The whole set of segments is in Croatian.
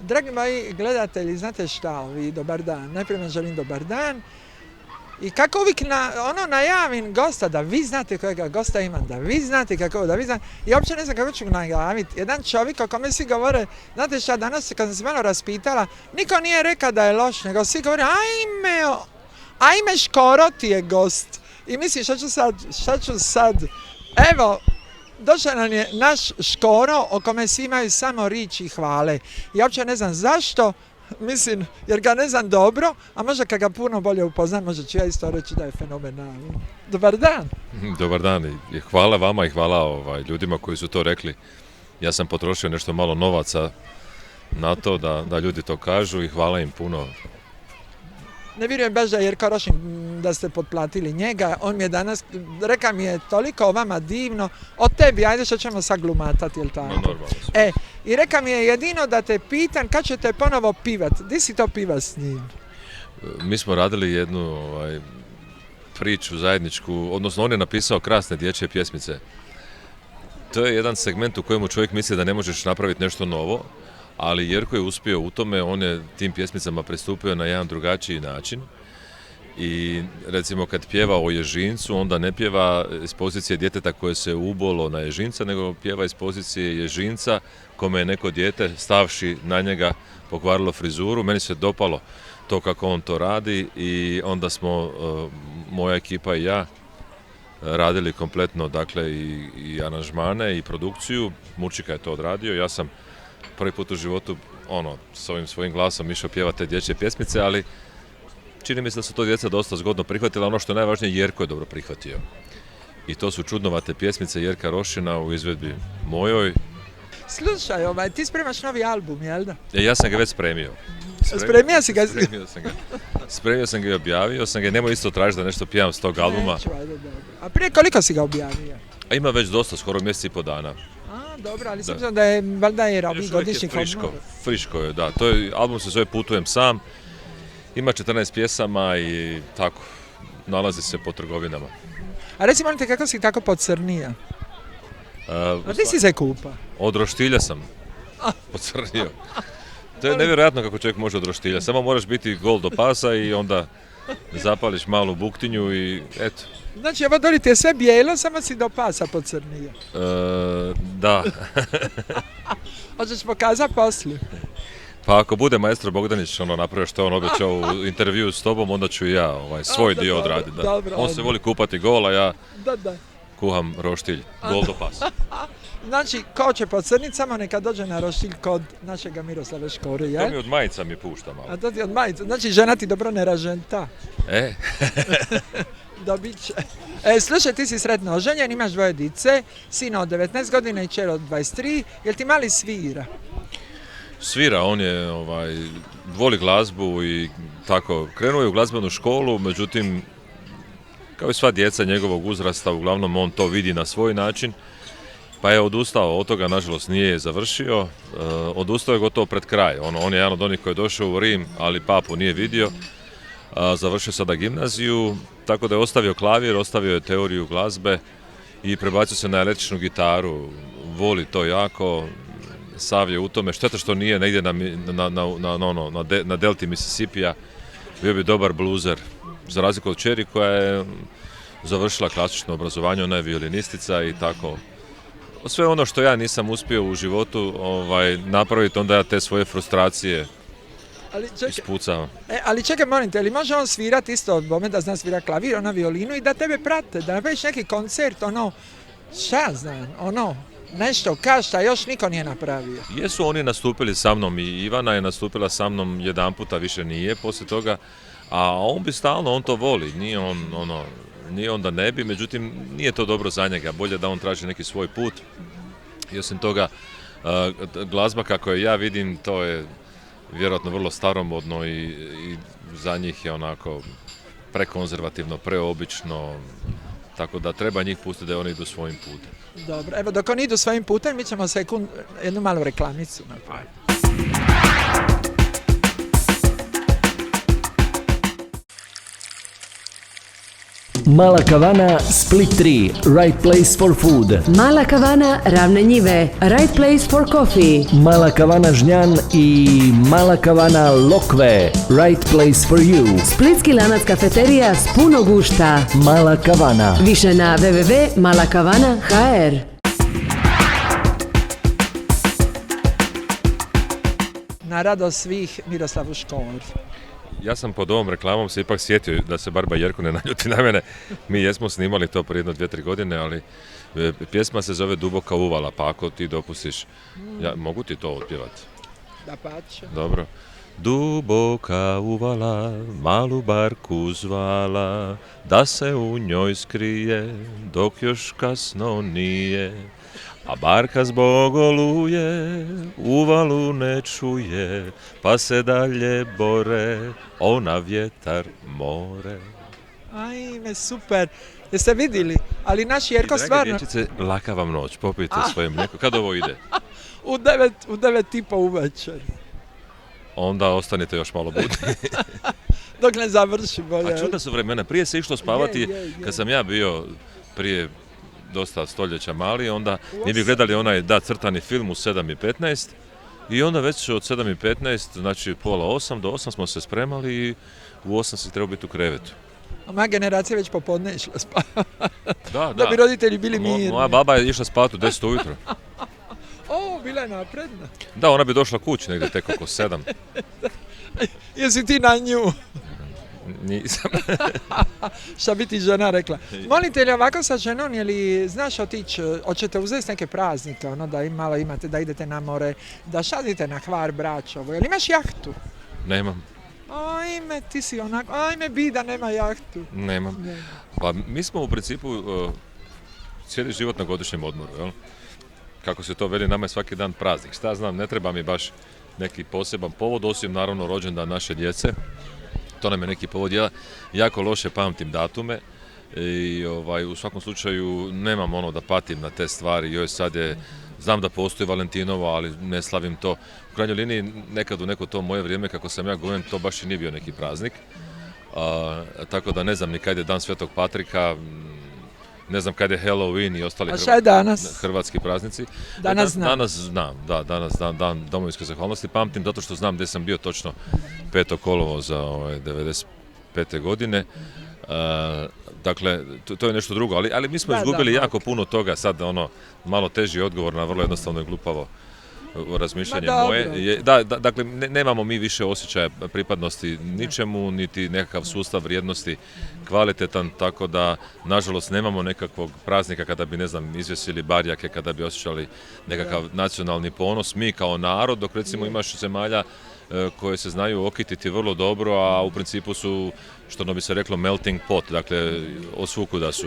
Dragi moji gledatelji, znate šta, ovi, dobar dan. Najprije vam želim dobar dan. I kako uvijek najavim gosta, da vi znate kojega gosta imam, da vi znate kako, da vi znate. I uopće ne znam kako ću najaviti. Jedan čovjek o kome svi govore, znate šta, danas kad sam se malo raspitala, niko nije rekao da je loš, nego svi govore, ajme Škoro ti je gost. I mislim, šta ću sad, evo, došao nam je naš Škoro o kome svi imaju samo riječi i hvale. I uopće ne znam zašto, mislim, jer ga ne znam dobro, a možda kad ga puno bolje upoznam, možda ću ja isto reći da je fenomenalno. Dobar dan. Dobar dan i hvala vama i hvala ljudima koji su to rekli. Ja sam potrošio nešto malo novaca na to da ljudi to kažu i hvala im puno. Ne vjerujem baš da je Jerko Rošin da ste potplatili njega, on mi je danas, reka mi je toliko o vama divno, o tebi, ajde što ćemo sad glumatati, jel tako? No, normalno. I reka mi je jedino da te pitam kad ćete ponovo pivat, di si to piva s njim? Mi smo radili jednu priču zajedničku, odnosno on je napisao krasne dječje pjesmice. To je jedan segment u kojemu čovjek misli da ne možeš napraviti nešto novo, ali Jerko je uspio u tome, on je tim pjesmicama pristupio na jedan drugačiji način i recimo kad pjeva o ježincu, onda ne pjeva iz pozicije djeteta koje se ubolo na ježinca, nego pjeva iz pozicije ježinca kome je neko dijete stavši na njega pokvarilo frizuru. Meni se dopalo to kako on to radi i onda smo, moja ekipa i ja, radili kompletno, dakle, i aranžmane i produkciju. Murčika je to odradio, ja sam prvi put u životu s ovim svojim glasom išao pjevati te dječje pjesmice, ali čini mi se da su to djeca dosta zgodno prihvatila. Ono što je najvažnije, Jerko je dobro prihvatio. I to su čudnovate pjesmice Jerka Rošina u izvedbi mojoj. Slušaj, ti spremaš novi album, jel da? Ja sam ga već spremio. Spremio si ga? Spremio sam ga i objavio sam ga. Nemoj isto tražiti da nešto pjevam s tog albuma. Neću, ajde, dobro. A prije koliko si ga objavio? A ima već dosta, skoro mjesec i po dana. Dobro, ali sam da je valjda je godišnji friško je, da. Album se zove Putujem sam, ima 14 pjesama i tako, nalazi se po trgovinama. A reci, molim te, kako si tako pocrnio? A ti si se kupa? Od roštilja sam pocrnio. To je nevjerojatno kako čovjek može od roštilja, samo moraš biti gol do pasa i onda zapališ malu buktinju i eto. Znači, ovo doli ti je sve bijelo, samo si do pasa pocrnio. Da. Hoćeš pokazati poslije? Pa ako bude maestro Bogdanić napravio što on obećao u intervju s tobom, onda ću i ja svoj dio odraditi. On se voli kupati gol, a ja kuham roštilj, gol do pasa. Znači, ko će pocrniti, samo neka dođe na roštilj kod našega Miroslava Škore, jel? To mi od majica mi pušta malo. A to ti od majica, znači žena ti dobro ne raženta. Dobit će. Slušaj, ti si sretno oženjen, imaš 2 dice, sina od 19 godina i čer od 23, jel ti mali svira? Svira, on je, voli glazbu i tako, krenuo je u glazbenu školu, međutim, kao i sva djeca njegovog uzrasta, uglavnom on to vidi na svoj način, pa je odustao od toga, nažalost nije završio, odustao je gotovo pred kraj, on je jedan od onih koji je došao u Rim, ali papu nije vidio, završio sada gimnaziju, tako da je ostavio klavir, ostavio je teoriju glazbe i prebacio se na električnu gitaru, voli to jako, sav je u tome, šteta što nije negdje na delti Mississippija, bio bi dobar bluzer, za razliku od Čeri koja je završila klasično obrazovanje, ona je violinistica i tako. Sve ono što ja nisam uspio u životu napraviti, onda ja te svoje frustracije ispucavam. Ali čekaj, molim te, ali može on svirati isto od momenta da zna svirati klavir, ona violinu i da tebe prate, da napraviš neki koncert, šta znam, nešto šta još niko nije napravio. Jesu oni nastupili sa mnom i Ivana je nastupila sa mnom jedan puta, više nije poslije toga, a on bi stalno, on to voli, nije on da ne bi, međutim nije to dobro za njega, bolje da on traži neki svoj put. I osim toga, glazba kako je ja vidim, to je vjerojatno vrlo staromodno i za njih je onako prekonzervativno, preobično, tako da treba njih pustiti da oni idu svojim putem. Dobro, evo dok oni idu svojim putem, mi ćemo jednu malu reklamicu napraviti. Mala Kavana, Split 3, right place for food. Mala Kavana, Ravne njive, right place for coffee. Mala Kavana Žnjan i Mala Kavana Lokve, right place for you. Splitski lanac kafeterija s puno gušta. Mala Kavana. Više na www.malakavana.hr. Na radost svih, Miroslavu Škor. Ja sam pod ovom reklamom se ipak sjetio da se bar Bajerko ne naljuti na mene. Mi jesmo snimali to prije 2-3 godine, ali pjesma se zove Duboka uvala, pa ako ti dopustiš, mogu ti to otpjevati? Da pače. Dobro. Duboka uvala, malu barku zvala, da se u njoj skrije, dok još kasno nije. A barka zbog oluje, uvalu ne čuje, pa se dalje bore, ona vjetar more. Ajme, super. Jeste vidjeli? Ali naš Jerko Drage stvarno... dječice, laka vam noć, popijte svoje mlijeko. Kad ovo ide? U 9:30 uvečer. Onda ostanite još malo budni. Dok ne završimo. A čudna su vremena, prije se išlo spavati, Je. kad sam ja bio prije dosta stoljeća mali, onda mi bi gledali onaj crtani film u 7:15 i onda već od 7:15, znači pola 8 do 8 smo se spremali i u 8 si trebao biti u krevetu. A moja generacija već popodne išla spavati. Da. bi roditelji bili mirni. Moja baba je išla spavati u 10 ujutro. O, bila je napredna. Da, ona bi došla kući negdje tek oko 7. Jesi ti na nju? Nisam. Šta bi ti žena rekla? Molim te li ovako sa ženom, je li znaš otići, hoćete uzeti neke praznike, ono da malo imate, da idete na more, da šalite na Hvar, Bračovo, jel imaš jahtu? Nemam. Ajme, ti si onako, ajme bida, nema jahtu. Nemam. Ne. Pa mi smo u principu cijeli život na godišnjem odmoru, jel? Kako se to veli, nama je svaki dan praznik. Šta znam, ne treba mi baš neki poseban povod, osim naravno rođendan naše djece. To nam je neki povod. Ja jako loše pamtim datume i u svakom slučaju nemam ono da patim na te stvari. Joj, sad je, znam da postoji Valentinovo, ali ne slavim to. U krajnjoj liniji, nekad u neko to moje vrijeme, kako sam ja govorim, to baš i nije bio neki praznik. Tako da ne znam ni kad je Dan Svetog Patrika, ne znam kad je Halloween i ostali A šta je danas? hrvatski praznici. Danas znam. Danas znam, da, danas dan domovinske zahvalnosti. Pamtim zato što znam gdje sam bio točno 5. kolovoza 95. godine. Dakle, to je nešto drugo, ali mi smo izgubili jako puno toga, sad malo teži odgovor na vrlo jednostavno i glupavo razmišljanje moje. Dakle, nemamo mi više osjećaja pripadnosti ničemu, niti nekakav sustav vrijednosti kvalitetan, tako da, nažalost, nemamo nekakvog praznika kada bi, ne znam, izvjesili barjake, kada bi osjećali nekakav nacionalni ponos. Mi kao narod, dok recimo imaš zemalja koje se znaju okititi vrlo dobro, a u principu su, što bi se reklo, melting pot, dakle, osvukuda su.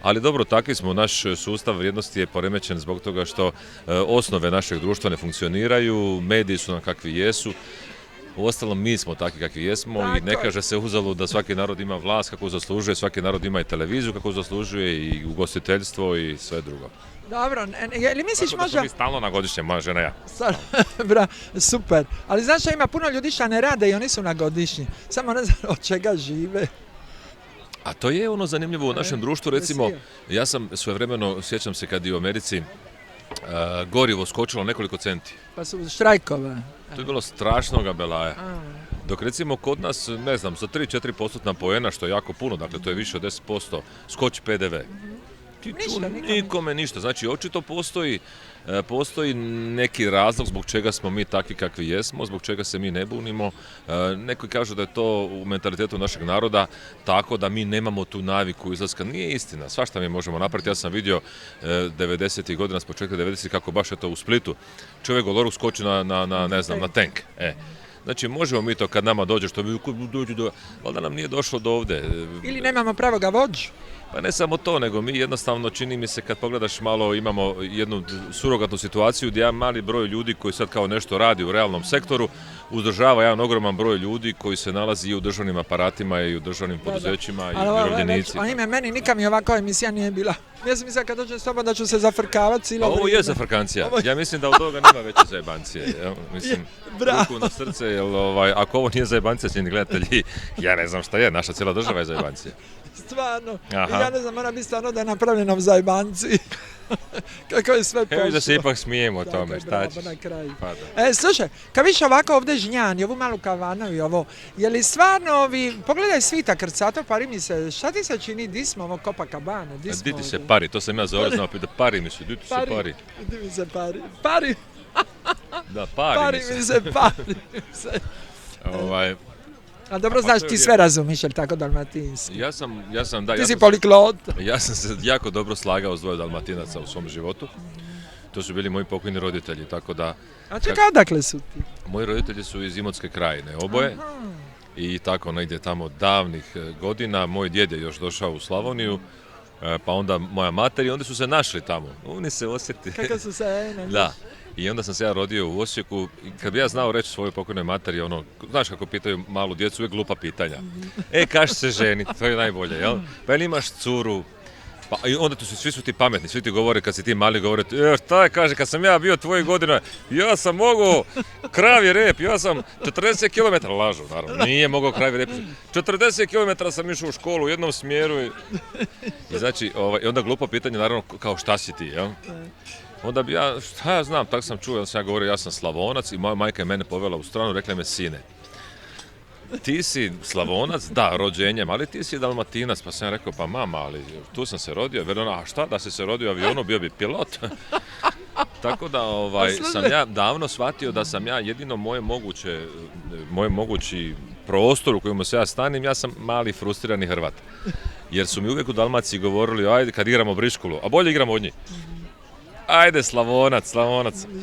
Ali dobro, takvi smo, naš sustav vrijednosti je poremećen zbog toga što osnove našeg društva ne funkcioniraju, mediji su nam kakvi jesu. Uostalom, mi smo takvi kakvi jesmo i ne kaže se uzalud da svaki narod ima vlast kako zaslužuje, svaki narod ima i televiziju kako zaslužuje i ugostiteljstvo i sve drugo. Dobro, ili misliš Tako da smo mi stalno na godišnjem, moja žena i ja. Super, ali znaš da ima puno ljudi što ne rade i oni su na godišnji, samo ne znam od čega žive. A to je ono zanimljivo u našem društvu, recimo, ja sam svojevremeno, sjećam se kad i u Americi gorivo skočilo nekoliko centi. Pa su štrajkove. To je bilo strašnoga belaja. Dok recimo kod nas, ne znam, za 3-4% poena, što je jako puno, dakle to je više od 10%, skoči PDV. Nikome ništa. Znači, očito postoji neki razlog zbog čega smo mi takvi kakvi jesmo, zbog čega se mi ne bunimo. Neko kaže da je to u mentalitetu našeg naroda tako da mi nemamo tu naviku izlaska. Nije istina, svašta mi možemo napraviti. Ja sam vidio 90. godina, s početka 90. kako baš je to u Splitu. Čovjek goloruk skoči na tank. Znači, možemo mi to kad nama dođe, što mi dođe do... Valjda nam nije došlo do ovdje. Ili nemamo pravoga vođu. Pa ne samo to, nego mi jednostavno, čini mi se, kad pogledaš malo, imamo jednu surogatnu situaciju gdje jedan mali broj ljudi koji sad kao nešto radi u realnom sektoru uzdržava jedan ogroman broj ljudi koji se nalazi i u državnim aparatima i u državnim poduzećima i umirovljenicima. Meni nikad mi ovakva emisija nije bila. Ja sam mislila kad dođem s tobom da ću se zafrkavati cijelo vrijeme. Ovo je zafrkancija. Ja mislim da od toga nema veće zajebancije. Mislim, ruku na srce, jer ako ovo nije zajebancija, cijeni gledatelji, ja ne znam šta je, naša cijela država je zajebancija. Stvarno. Aha. I ja ne znam, mora biti stvarno da je napravljeno u zajbanci. Kako je sve pošlo. Evo da se ipak smijemo o Tako tome, je, šta bravo, ćeš? na kraju. Pa da. Slušaj, kad više ovako ovdje žnjan i ovu malu kavanu i ovo, je li stvarno ovi, pogledaj svita krcato, pari mi se, šta ti se čini, di smo ovo Copacabana, di smo Di ti se ovdje? pari, to sam ja zove znao, da pari mi se, di ti se pari. Di mi se pari, pari, Da, pari pari mi mi se. se, pari mi se. A dobro, Pa znaš, to je ti lijepo. sve razumiješ, jel tako dalmatinski? Ja sam, da, Ti ja si sam, poliklot. ja sam se jako dobro slagao s dvoje Dalmatinaca u svom životu. To su bili moji pokojni roditelji, tako da A čekaj, odakle su ti? moji roditelji su iz Imotske krajine, oboje. I tako negdje tamo davnih godina, moj djed je još došao u Slavoniju, pa onda moja mater i onda su se našli tamo. Oni se osjeti. Kako su se, Da. I onda sam se ja rodio u Osijeku i kad bi ja znao reći svojoj pokojnoj materi, ono, znaš kako pitaju malu djecu, uvijek glupa pitanja. Kaš se ženi, to je najbolje, jel? Pa jel imaš curu? Pa i onda svi su ti pametni, svi ti govore kad si ti mali, govore, šta je, kaže, kad sam ja bio tvojih godina, ja sam mogao kravi rep, ja sam 40 km, lažu naravno, nije mogao kravi rep, 40 km sam išao u školu u jednom smjeru i znači, i onda glupo pitanje, naravno, kao šta si ti, jel? Onda bi ja, šta ja znam, tako sam čuo, onda sam ja govorio, ja sam Slavonac i moja majka je mene povela u stranu, rekla me, sine, ti si Slavonac, da, rođenjem, ali ti si Dalmatinac, pa sam ja rekao, pa mama, ali tu sam se rodio, veli ona, a šta, da si se rodio u avionu, bio bi pilot. Tako da sam ja davno shvatio da sam ja jedino moj mogući prostor u kojem se ja stanim, ja sam mali frustrirani Hrvat. Jer su mi uvijek u Dalmaciji govorili, ajde kad igramo briškulu, a bolje igramo od njih. Ajde Slavonac.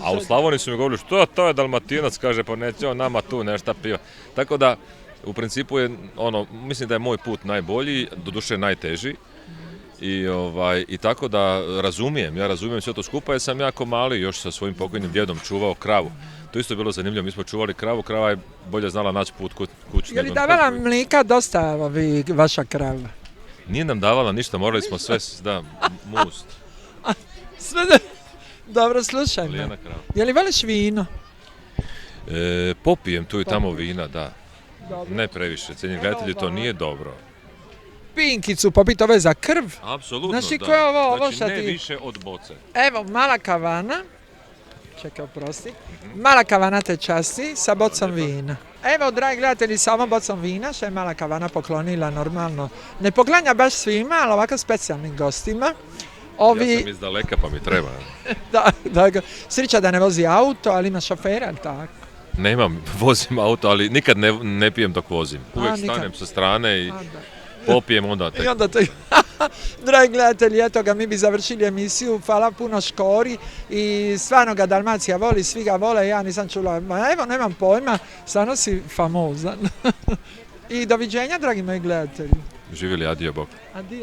A u Slavoniji su mi govorili, što to je Dalmatinac, kaže, pa neće on nama tu nešto piva. Tako da, u principu je, mislim da je moj put najbolji, doduše najteži. I tako da ja razumijem sve to skupa jer sam jako mali još sa svojim pokojnim djedom čuvao kravu. To isto je bilo zanimljivo, mi smo čuvali kravu, krava je bolje znala naći put kući. Je li davala mlika dosta vaša krava? Nije nam davala ništa, morali smo sve, must. Sve da... Dobro, slušaj me. Je li voliš vino? Popijem tu i tamo vina, da. Dobro. Ne previše, cijenjeni gledatelji, to nije dobro. Pinkicu popiti ove za krv. Apsolutno, Znači, da. ko je ovo Znači, šta ne ti... više od boce. Evo, mala kavana. Čekaj, oprosti. Mala kavana te časti sa bocom vina. Evo, dragi gledatelji, sa ovom bocom vina što je mala kavana poklonila normalno. Ne poklanja baš svima, ali ovako specijalnim gostima. Ja sam iz daleka pa mi treba. Da, sreća da ne vozi auto, ali ima šofera, ali tako? Nemam, vozim auto, ali nikad ne pijem dok vozim. Uvijek stanem sa strane i popijem onda tek. I onda tek. Dragi gledatelji, eto ga, mi bi završili emisiju. Hvala puno Škori i stvarno ga Dalmacija voli, svi ga vole, ja nisam čula, evo, nemam pojma, stvarno si famozan. I doviđenja, dragi moji gledatelji. Živjeli, adio Bog. Adio.